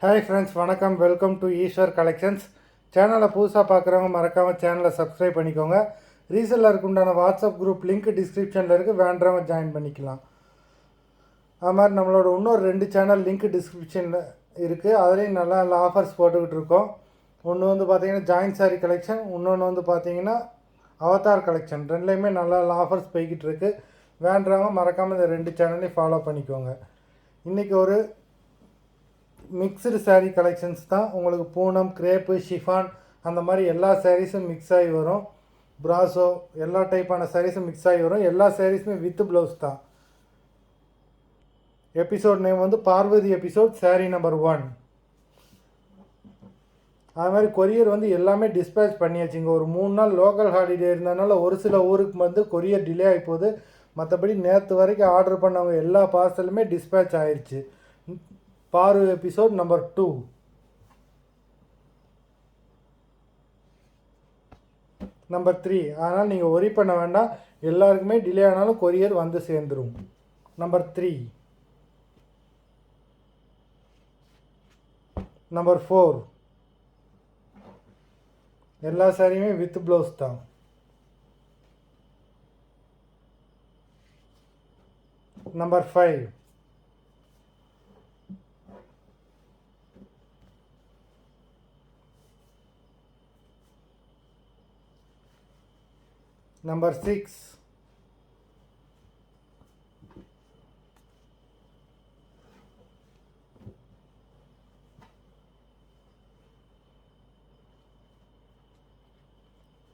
Hi friends, வணக்கம். Welcome to Eswar collections. சேனலை புதுசாக பார்க்குறவங்க மறக்காமல் சேனலை சப்ஸ்கிரைப் பண்ணிக்கோங்க. ரீசெல்லருக்கு உண்டான வாட்ஸ்அப் குரூப் லிங்க் டிஸ்கிரிப்ஷனில் இருக்குது, வேண்டவங்க ஜாயின் பண்ணிக்கலாம். அது மாதிரி நம்மளோட இன்னொரு 2 சேனல் லிங்க் டிஸ்கிரிப்ஷனில் இருக்குது, அதுலேயும் நல்லா நல்ல ஆஃபர்ஸ் போட்டுக்கிட்டு இருக்கோம். ஒன்று வந்து பார்த்திங்கன்னா ஜாயின்ட் சாரி கலெக்ஷன், இன்னொன்று வந்து பார்த்திங்கன்னா அவதார் கலெக்ஷன். ரெண்டுலேயுமே நல்ல நல்ல ஆஃபர்ஸ் போய்கிட்டு இருக்குது. வேண்டவங்க மறக்காமல் இந்த 2 சேனலையும் ஃபாலோ பண்ணிக்கோங்க. இன்றைக்கி ஒரு மிக்சடு சாரீ கலெக்ஷன்ஸ் தான். உங்களுக்கு பூனம், கிரேப்பு, ஷிஃபான் அந்த மாதிரி எல்லா சாரீஸும் மிக்ஸ் ஆகி வரும். ப்ராசோ எல்லா டைப்பான சாரீஸும் மிக்ஸ் ஆகி வரும். எல்லா சாரீஸுமே வித் ப்ளவுஸ் தான். எபிசோட் நேம் வந்து பார்வதி எபிசோட், சாரீ நம்பர் 1. அது மாதிரி கொரியர் வந்து எல்லாமே டிஸ்பேச் பண்ணியாச்சுங்க. ஒரு 3 நாள் லோக்கல் ஹாலிடே இருந்ததுனால ஒரு சில ஊருக்கு வந்து கொரியர் டிலே ஆகி போகுது. மற்றபடி நேற்று வரைக்கும் ஆர்டர் பண்ணவங்க எல்லா பார்சலுமே டிஸ்பேச் ஆயிடுச்சு. பாரு எபிசோட் நம்பர் 2. நம்பர் 3. அதனால் நீங்கள் ஒரி பண்ண வேண்டாம், எல்லாருக்குமே டிலே ஆனாலும் கொரியர் வந்து சேர்ந்துடும். நம்பர் 3. நம்பர் 4. எல்லா சாரியுமே வித் ப்ளவுஸ் தான். Number 5. Number 6.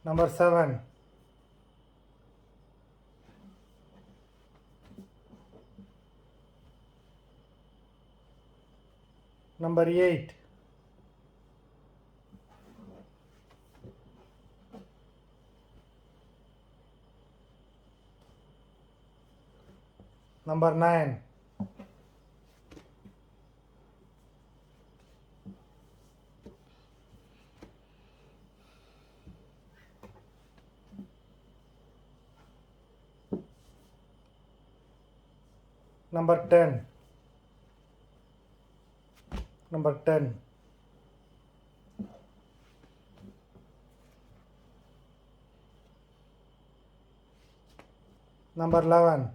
Number 7. Number 8. Number 9. Number 10. Number 10. Number 11.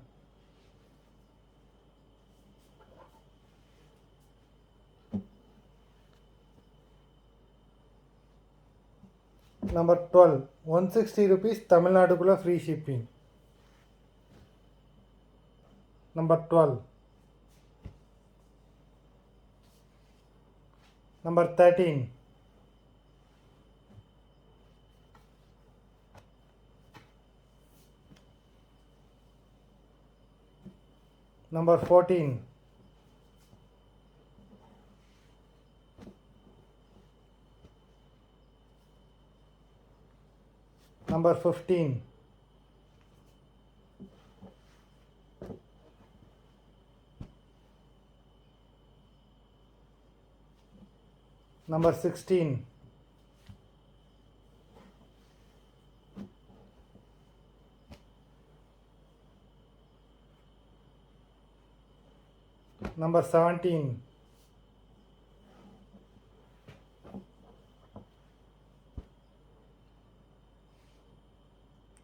Number 12. 160 rupees, Tamil Nadu free shipping. Number 12. Number 13. Number 14. Number 15. Number 16. Number 17.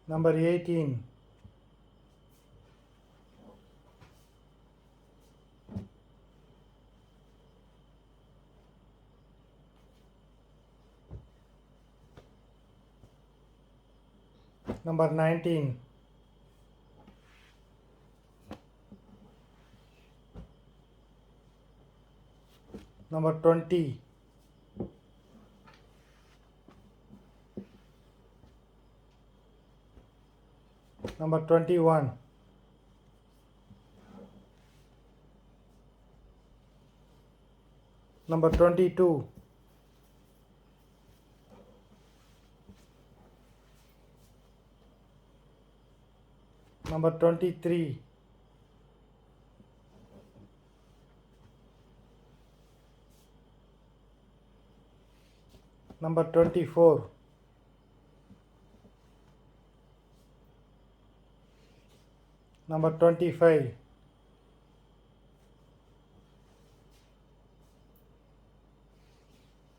Number 18. Number 19. Number 20. Number 21. Number 22. Number 23. Number 24. Number 25.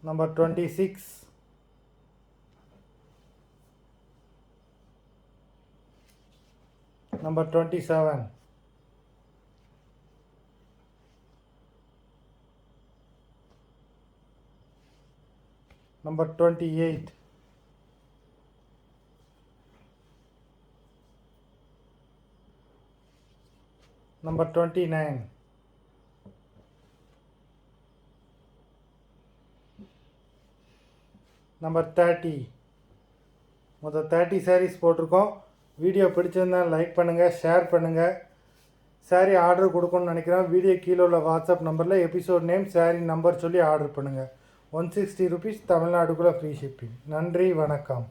Number 26. Number 27. Number 28. Number 29. Number 30. மொத்தம் 30 sarees போட்டிருக்கோம். Video பிடிச்சிருந்தா like பண்ணுங்கள், share பண்ணுங்கள். Sari order கொடுக்கணும்னு நினைக்கிறோம். Video கீழே உள்ள WhatsApp நம்பரில் எபிசோட் நேம், சாரீ நம்பர் சொல்லி ஆர்டர் பண்ணுங்கள். 160 rupees தமிழ்நாடுக்குள்ளே ஃப்ரீ ஷிப்பிங். நன்றி, வணக்கம்.